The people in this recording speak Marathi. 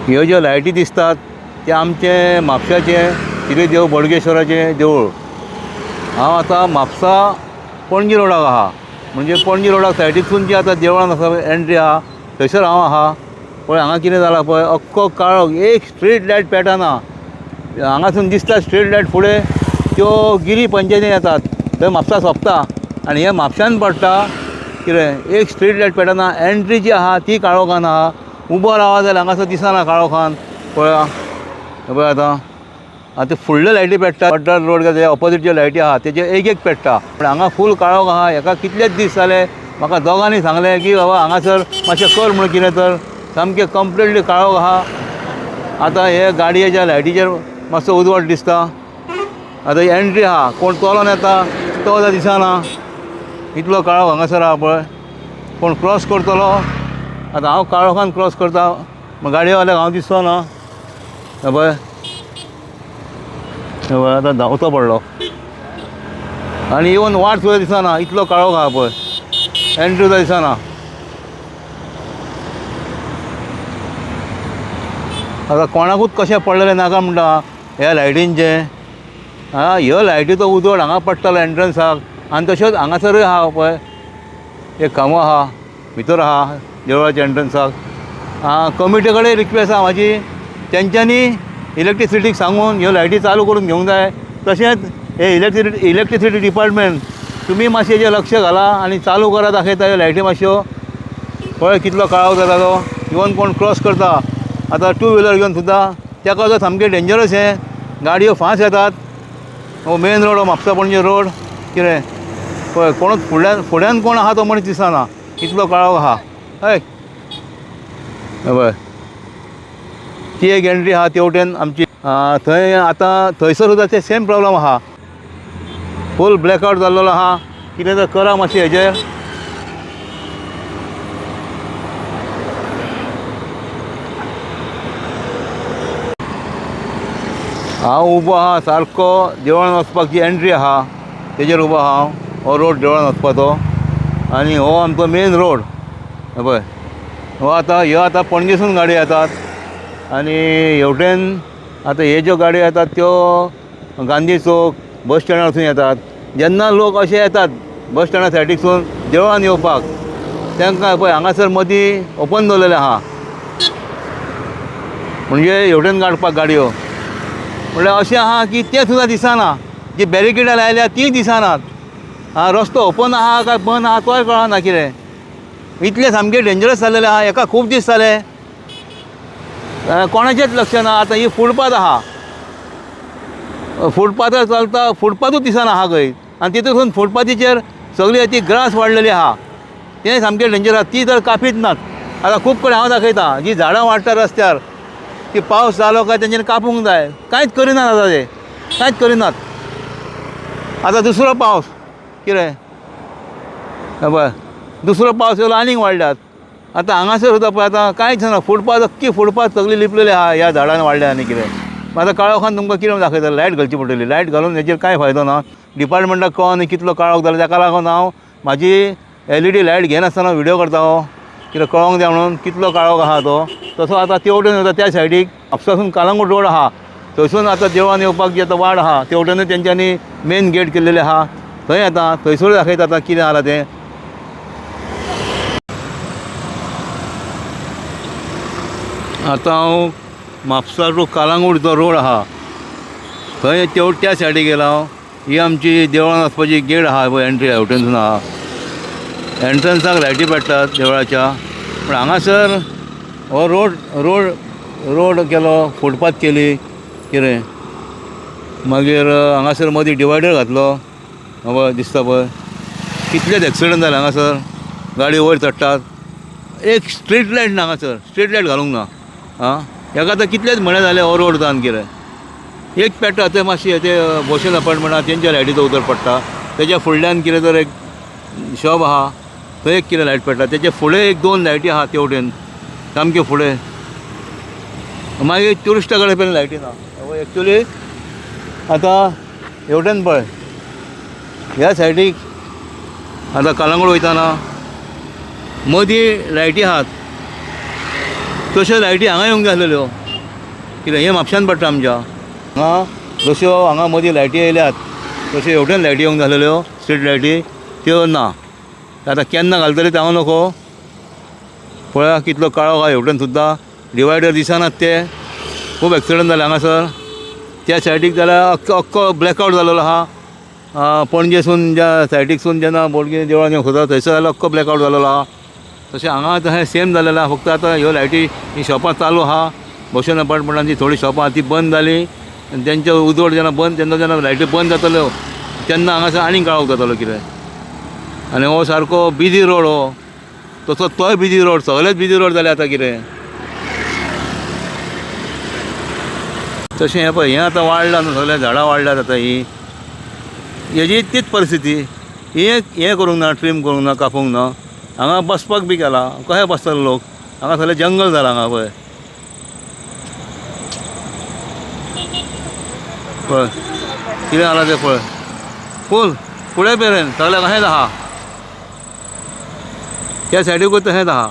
ह्यो ज्यो लायटी दिसतात ते आमचे म्हापशाचे श्री देव बोडगेश्वराचें देवूळ। हांव आतां म्हापसा पणजी रोडाक आहा, म्हणजे पणजी रोडाक सायडीकसून जी आतां देवळान आसा एंट्री आहा थंयसर हांव आहा। पळय हांगा कितें जालां पळय, अख्खो काळो, एक स्ट्रीट लायट पेटना। हांगासून दिसता स्ट्रीट लायट फुडें त्यो गिरी पंचायतीन येतात, थंय म्हापसा सोंपता आनी हे म्हापशान पडटा। कितें एक स्ट्रीट लायट पेटना, एंट्री जी आहा ती काळोखान आहा। उबो रावा जाल्यार हांगासर दिसना काळोखान। पळया पळय आतां फुडल्यो लायटी पेट्टा, पड्डार रोड तेज्या ऑपोजीट ज्यो लायटी आहा तेजे एक एक पेट्टा, पूण हांगा फूल काळोख आहा। हेका कितलेच दीस जाले, म्हाका दोगांनी सांगलें की बाबा हांगासर मातशें कर म्हूण कितें तर, सामकें कंप्लीटली काळोख आहा। आतां हे गाडयेच्या लायटीचेर मातसो उजवाड दिसता। आतां एंट्री आहा, कोण चलोन येता तो सुद्दां दिसना, इतलो काळोख हांगासर आहा पळय। कोण क्रॉस करतलो, आतां हांव काळोखान क्रॉस करता, गाडयेवाल्याक हांव दिसचो ना। पळय आतां धांवतो पडलो आनी इवन वाट सुद्दां दिसना, इतलो काळोख आहा पळय। एंट्री सुद्दां दिसना। आतां कोणाकूच कशें पडलेलें नाका म्हणटा ह्या लायटींचें। ह्यो लायटीचो उजवाड हांगा पडटलो एंट्रन्साक, आनी तश्योच हांगासरूय आहा पळय एक खांबो आहा भितर आहा देवळाच्या एंट्रन्साक। कमिटी कडेन रिक्वेस्ट आहा म्हाजी, तेंच्यांनी इलेक्ट्रिसिटीक सांगून ह्यो लायटी चालू करून घेवंक जाय। तशेंच हे इलेक्ट्रिसिटी डिपार्टमेंट तुमी मातशें हेजेर लक्ष घाला आनी चालू करा दाखयता ह्यो लायटी मातश्यो। पळय कितलो काळोख जाता तो, इवन कोण क्रॉस करता आतां टू व्हिलर घेवन सुद्दां तेका तो सामकें डेंजरस हें, गाडयो फास्ट येतात। हो मेन रोड, हो म्हापसा पणजे रोड। कितें पळय कोणूच फुड्यान कोण आहा तो मनीस दिसना, इतलो काळोख आहा। हय पळय ती एक एंट्री आहा तेवटेन आमची। थंय आतां थंयसर सुद्दां ते सेम प्रॉब्लम आहा, फूल ब्लॅकआवट जाल्लो आहा। कितें तर करा मातशें हेजेर। हांव उबो आहा सारको देवळान वचपाक जी एंट्री आहा तेजेर उबो आहा हांव। हो रोड देवळान वचपाचो आनी हो आमचो मेन रोड। पळय ह्यो आतां पणजेसून गाडयो येतात आनी हेवटेन आतां हे ज्यो गाडयो येतात त्यो गांधी चौक बस स्टँडा वचून येतात। जेन्ना लोक अशे येतात बस स्टँडा सायडीकसून देवळान येवपाक, तांकां पळय हांगासर मदीं ओपन दवरलेलें आहा, म्हणजे हेवटेन काडपाक गाडयो। म्हणल्यार अशें आहा की तें सुद्दां दिसना, जी बॅरिकेडां लायल्या तीय दिसनात। रस्तो ओपन आहा काय बंद आहा तोय कळना कितें। इतलें सामकें डेंजरस जाल्लेलें आहा। हेका खूब दीस जाले, कोणाचेंच लक्ष ना। आतां ही फुटपाथ आहा, फुटपाथार चलता, फुटपाथूच दिसना आहा खंय। आनी तितून फुटपाथीचेर सगळी ती ग्रास वाडलेली आहा, तें सामकें डेंजरस। ती तर कापीत नात। आतां खूब कडेन हांव दाखयतां जी झाडां वाडटा रस्त्यार, की पावस जालो काय तेंच्यांनी कापूंक जाय, कांयच करिनात आतां ते, कांयच करिनात। आतां दुसरो पावस कितें पळय, दुसरो पावस येयलो आनीक वाडल्यात। आतां हांगासर सुद्दां पळय आतां कांयच ना, फुटपाथ अख्खी फुटपाथ सगळी लिपलेली आहा ह्या झाडांनी वाडल्या आनी कितें। आतां काळोखान तुमकां कितें दाखयता, लायट घालची पडटली। लायट घालून हेजेर कांय फायदो ना। डिपार्टमेंटाक कळोन कितलो काळोख जालो, ताका लागून हांव म्हाजी LED लायट घेनासतना व्हिडियो करता हो, कितें कळोंक जाय म्हणून कितलो काळोख आहा तो। तसो आतां तेवटेन सुद्दां त्या सायडीक म्हापसासून कालंगूट रोड आहा, थंयसून आतां देवळान येवपाक जी आतां वाट आहा तेवटेनूय तेंच्यांनी मेन गेट केल्लेले आहा। थंय येता, थंयसरूय दाखयता आतां कितें जालां तें। आतां हांव म्हापसा टू कालंगूट जो रोड आहा थंय त्या सायडीक गेला हांव। ही आमची देवळान वचपाची गेट आहा पळय, एंट्री हेवटेनसून आहा। एंट्रन्साक लायटी पेट्टात देवळाच्या, पूण हांगासर हो रोड केलो, फुटपाथ केली कितें, मागीर हांगासर मदीं डिवायडर घातलो। पळय दिसता पळय कितलेच एक्सिडंट जाले हांगासर, गाडयो वयर चडटात। एक स्ट्रीट लायट ना हांगासर, स्ट्रीट लायट घालूंक ना। हेका आतां कितलेच म्हयने जाले हो रोड जावन कितें, एक पेट्टा थंय मातशी ते भोशेन अपार्टमेंट आहा तेंच्या लायटीचो उजवाड पडटा। तेज्या फुडल्यान कितें तर एक शॉप आहा थंय एक कितें लायट पेट्टा, तेचे फुडें एक दोन लायटी आहा तेवटेन सामके फुडें। मागीर ट्युरिस्टा कडेन पण लायटी ना। एक्चुली आतां हेवटेन पळय ह्या सायडीक आतां कालंगूट वयताना मदीं लायटी आहात, तश्यो लायटी हांगा येवंक जाय आसलेल्यो कित्याक हें म्हापशान पडटा आमच्या हांगा जश्यो हांगा मदीं लायटी येयल्यात तश्यो हेवटेन लायटी येवंक जाय आसलेल्यो स्ट्रीट लायटी त्यो ना आतां केन्ना घालतले ते हांव नको पळया कितलो काळो आहा हेवटेन सुद्दां डिवायडर दिसनात ते खूब एक्सिडंट जाले हांगासर त्या सायडीक जाल्यार अख्खो ब्लॅकआवट जालेलो आहा पणजेसून ज्या सायडीकसून जेन्ना बोडगी देवळान येवंक सोदता थंयसर जाल्यार अख्खो ब्लॅकआवट जालेलो आहा तशें हांगा तशें सेम जालेलें आहा फक्त आतां ह्यो लायटी ही शॉपां चालू आहा भूषण अपार्टमेंटांची थोडी शॉपां ती बंद जाली आनी तेंचे उजवड जेन्ना बंद जेन्ना लायटी बंद जातल्यो तेन्ना हांगासर आनीक काळोख जातलो कितें आनी हो सारको बिजी रोड हो तसो तोय बिजी रोड सगळेच बिजी रोड जाले आतां कितें तशें हें पळय हें आतां वाडलां न्हू सगळें झाडां वाडल्यात आतां ही हेजी तीच परिस्थिती हें करूंक ना ट्रीम करूंक ना कापूंक ना हांगा बसपाक बी केला कशें बसतले लोक हांगा सगळें जंगल जालां हांगा पळय पळय कितें जालां तें पळय फूल फुडें पेरेन सगळें कशेंच आहा त्या सायडीकूच तशेंच आहा